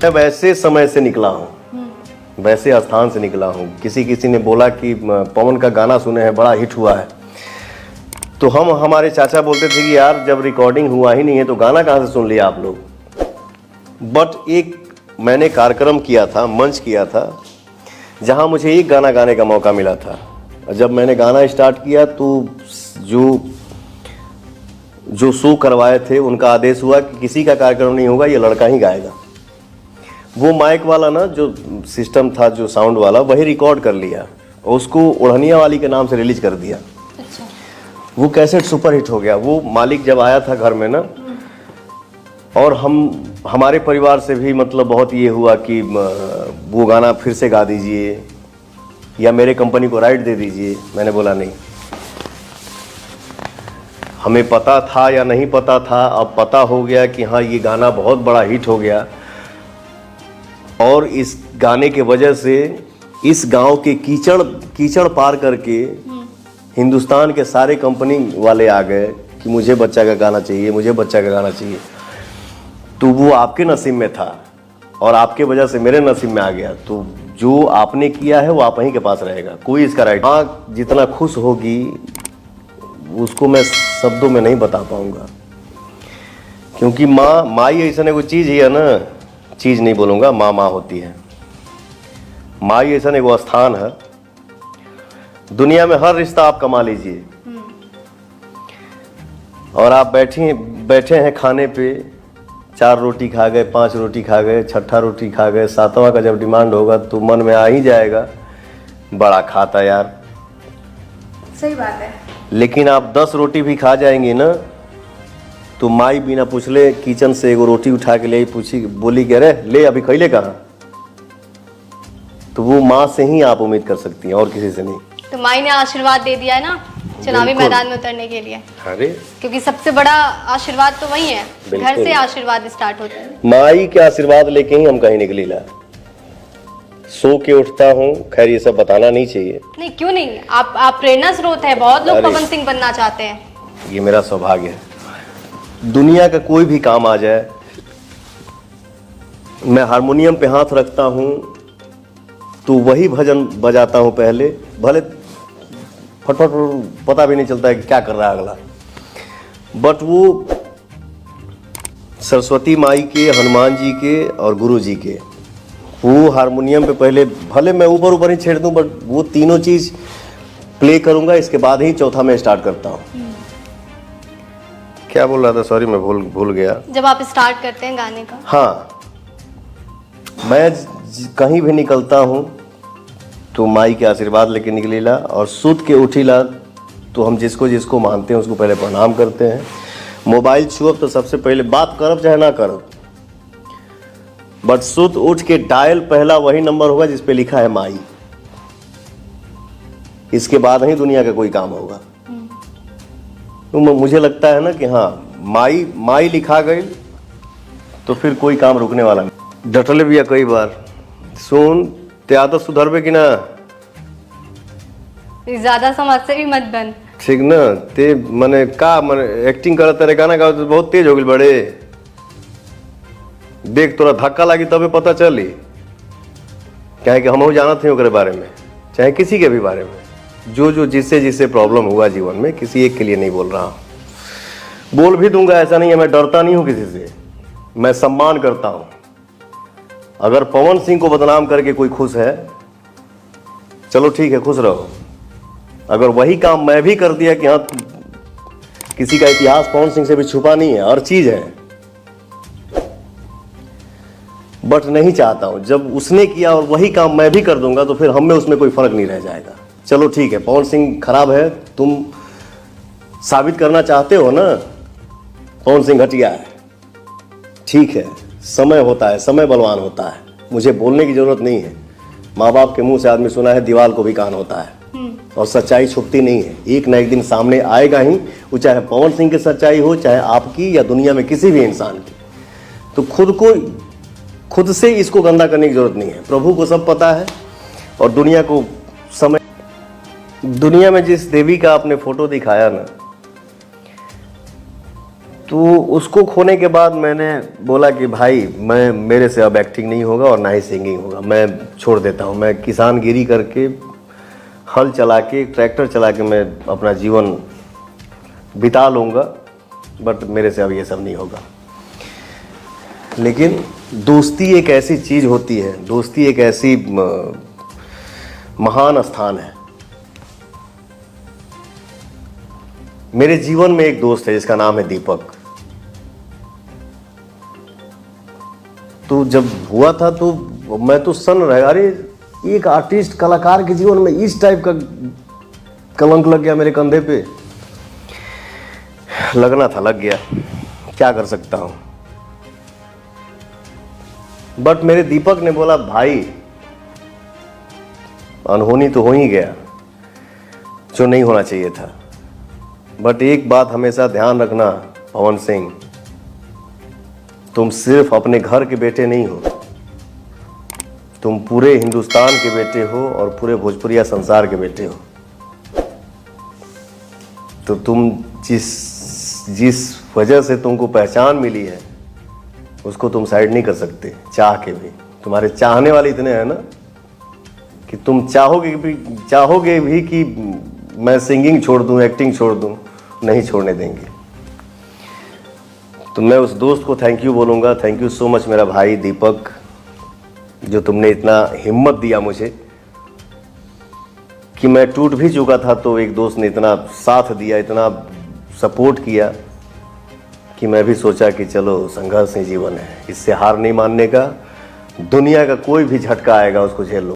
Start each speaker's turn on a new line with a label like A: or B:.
A: मैं वैसे समय से निकला हूँ, वैसे स्थान से निकला हूँ। किसी ने बोला कि पवन का गाना सुने हैं, बड़ा हिट हुआ है। तो हमारे चाचा बोलते थे कि यार जब रिकॉर्डिंग हुआ ही नहीं है तो गाना कहाँ से सुन लिया आप लोग। बट एक मैंने कार्यक्रम किया था, मंच किया था, जहाँ मुझे एक गाना गाने का मौका मिला था। जब मैंने गाना स्टार्ट किया तो जो शो करवाए थे उनका आदेश हुआ कि किसी का कार्यक्रम नहीं होगा, ये लड़का ही गाएगा। वो माइक वाला ना जो सिस्टम था, जो साउंड वाला, वही रिकॉर्ड कर लिया और उसको ओढ़निया वाली के नाम से रिलीज कर दिया।
B: अच्छा।
A: वो कैसेट सुपर हिट हो गया। वो मालिक जब आया था घर में ना, और हमारे परिवार से भी मतलब बहुत ये हुआ कि वो गाना फिर से गा दीजिए या मेरे कंपनी को राइट दे दीजिए। मैंने बोला नहीं। हमें पता था या नहीं पता था, अब पता हो गया कि हाँ ये गाना बहुत बड़ा हिट हो गया। और इस गाने के वजह से इस गांव के कीचड़ पार करके हिंदुस्तान के सारे कंपनी वाले आ गए कि मुझे बच्चा का गाना चाहिए, मुझे बच्चा का गाना चाहिए। तो वो आपके नसीब में था और आपके वजह से मेरे नसीब में आ गया। तो जो आपने किया है वो आप ही के पास रहेगा, कोई इसका राइट। माँ जितना खुश होगी उसको मैं शब्दों में नहीं बता पाऊंगा, क्योंकि माँ ही ऐसा कोई चीज़ ही है ना, चीज़ नहीं बोलूँगा, माँ होती है। माँ ही ऐसा वो स्थान है। दुनिया में हर रिश्ता आप कमा लीजिए और आप बैठे हैं खाने पे, 4 रोटी खा गए, 5 रोटी खा गए, 6ठा रोटी खा गए, 7वां का जब डिमांड होगा तो मन में आ ही जाएगा बड़ा खाता यार।
B: सही बात है।
A: लेकिन आप 10 रोटी भी खा जाएंगे ना तो माई बिना पूछले किचन से एगो रोटी उठा के ले पूछी, बोली कि अरे ले अभी खैले कहाँ। तो वो माँ से ही आप उम्मीद कर सकती हैं और किसी से नहीं।
B: तो माई ने आशीर्वाद दे दिया है ना चुनावी मैदान में उतरने के लिए।
A: अरे
B: क्योंकि सबसे बड़ा आशीर्वाद तो वही है, घर से आशीर्वाद स्टार्ट होता है।
A: माई के आशीर्वाद लेके ही हम कहीं निकली ला। सो के उठता हूँ, खैर ये सब बताना नहीं चाहिए।
B: नहीं क्यों नहीं, आप प्रेरणा स्रोत है। बहुत लोग पवन सिंह बनना चाहते हैं।
A: ये मेरा सौभाग्य है। दुनिया का कोई भी काम आ जाए, मैं हारमोनियम पे हाथ रखता हूँ तो वही भजन बजाता हूँ पहले, भले फटफट पता भी नहीं चलता है कि क्या कर रहा है अगला। बट वो सरस्वती माई के, हनुमान जी के और गुरु जी के, वो हारमोनियम पे पहले भले मैं ऊपर ही छेड़ दूं, बट वो तीनों चीज प्ले करूंगा, इसके बाद ही चौथा मैं स्टार्ट करता हूँ। क्या बोल रहा था, सॉरी मैं भूल गया।
B: जब आप स्टार्ट करते हैं गाने का?
A: हाँ, मैं कहीं भी निकलता हूँ तो माई के आशीर्वाद लेके निकलीला और सुत के उठीला तो हम जिसको मानते हैं उसको पहले प्रणाम करते हैं। मोबाइल छुअब तो सबसे पहले बात करब चाहे ना करब, बट सुत उठ के डायल पहला वही नंबर होगा जिस पे लिखा है माई। इसके बाद ही दुनिया का कोई काम होगा। तो मुझे लगता है ना कि हाँ, माई लिखा गई तो फिर कोई काम रुकने वाला नहीं। डटले भी है कई बार, सुन ते आदत सुधरबे कि ना,
B: ज्यादा समाज से भी मत बन,
A: ठीक ना। ते मने का मने एक्टिंग करत तेरे गाना गाओ तो बहुत तेज हो गई बड़े। देख तोरा धक्का लगी तबे पता चली, क्या कि हम जानते हैं ओकरे बारे में, चाहे किसी के भी बारे में। जो जिससे प्रॉब्लम हुआ जीवन में, किसी एक के लिए नहीं बोल रहा हूँ। बोल भी दूंगा, ऐसा नहीं है, मैं डरता नहीं हूँ किसी से, मैं सम्मान करता हूँ। अगर पवन सिंह को बदनाम करके कोई खुश है, चलो ठीक है, खुश रहो। अगर वही काम मैं भी कर दिया कि हाँ किसी का इतिहास पवन सिंह से भी छुपा नहीं है, हर चीज है, बट नहीं चाहता हूं जब उसने किया और वही काम मैं भी कर दूंगा तो फिर हम में उसमें कोई फर्क नहीं रह जाएगा। चलो ठीक है, पवन सिंह खराब है, तुम साबित करना चाहते हो ना पवन सिंह घटिया है, ठीक है, समय होता है, समय बलवान होता है, मुझे बोलने की जरूरत नहीं है। माँ बाप के मुंह से आदमी सुना है दीवार को भी कान होता है, और सच्चाई छुपती नहीं है, एक ना एक दिन सामने आएगा ही। वो चाहे पवन सिंह की सच्चाई हो, चाहे आपकी या दुनिया में किसी भी इंसान की। तो खुद से इसको गंदा करने की जरूरत नहीं है। प्रभु को सब पता है और दुनिया को समय। दुनिया में जिस देवी का आपने फोटो दिखाया ना, तो उसको खोने के बाद मैंने बोला कि भाई मेरे से अब एक्टिंग नहीं होगा और ना ही सिंगिंग होगा, मैं छोड़ देता हूँ। मैं किसानगिरी करके, हल चला के, ट्रैक्टर चला के मैं अपना जीवन बिता लूँगा, बट मेरे से अब ये सब नहीं होगा। लेकिन दोस्ती एक ऐसी चीज़ होती है, दोस्ती एक ऐसी महान स्थान है। मेरे जीवन में एक दोस्त है जिसका नाम है दीपक। तो जब हुआ था तो मैं तो सन रहा, अरे एक आर्टिस्ट, कलाकार के जीवन में इस टाइप का कलंक लग गया मेरे कंधे पे। लगना था, लग गया, क्या कर सकता हूं। बट मेरे दीपक ने बोला भाई अनहोनी तो हो ही गया, जो नहीं होना चाहिए था। बट एक बात हमेशा ध्यान रखना पवन सिंह, तुम सिर्फ अपने घर के बेटे नहीं हो, तुम पूरे हिंदुस्तान के बेटे हो और पूरे भोजपुरिया संसार के बेटे हो। तो तुम जिस वजह से तुमको पहचान मिली है उसको तुम साइड नहीं कर सकते, चाह के भी। तुम्हारे चाहने वाले इतने हैं ना कि तुम चाहोगे भी कि मैं सिंगिंग छोड़ दूं, एक्टिंग छोड़ दूं, नहीं छोड़ने देंगे। तो मैं उस दोस्त को थैंक यू बोलूँगा। थैंक यू सो मच मेरा भाई दीपक, जो तुमने इतना हिम्मत दिया मुझे कि मैं टूट भी चुका था तो एक दोस्त ने इतना साथ दिया, इतना सपोर्ट किया कि मैं भी सोचा कि चलो संघर्ष ही जीवन है, इससे हार नहीं मानने का। दुनिया का कोई भी झटका आएगा उसको झेल लो।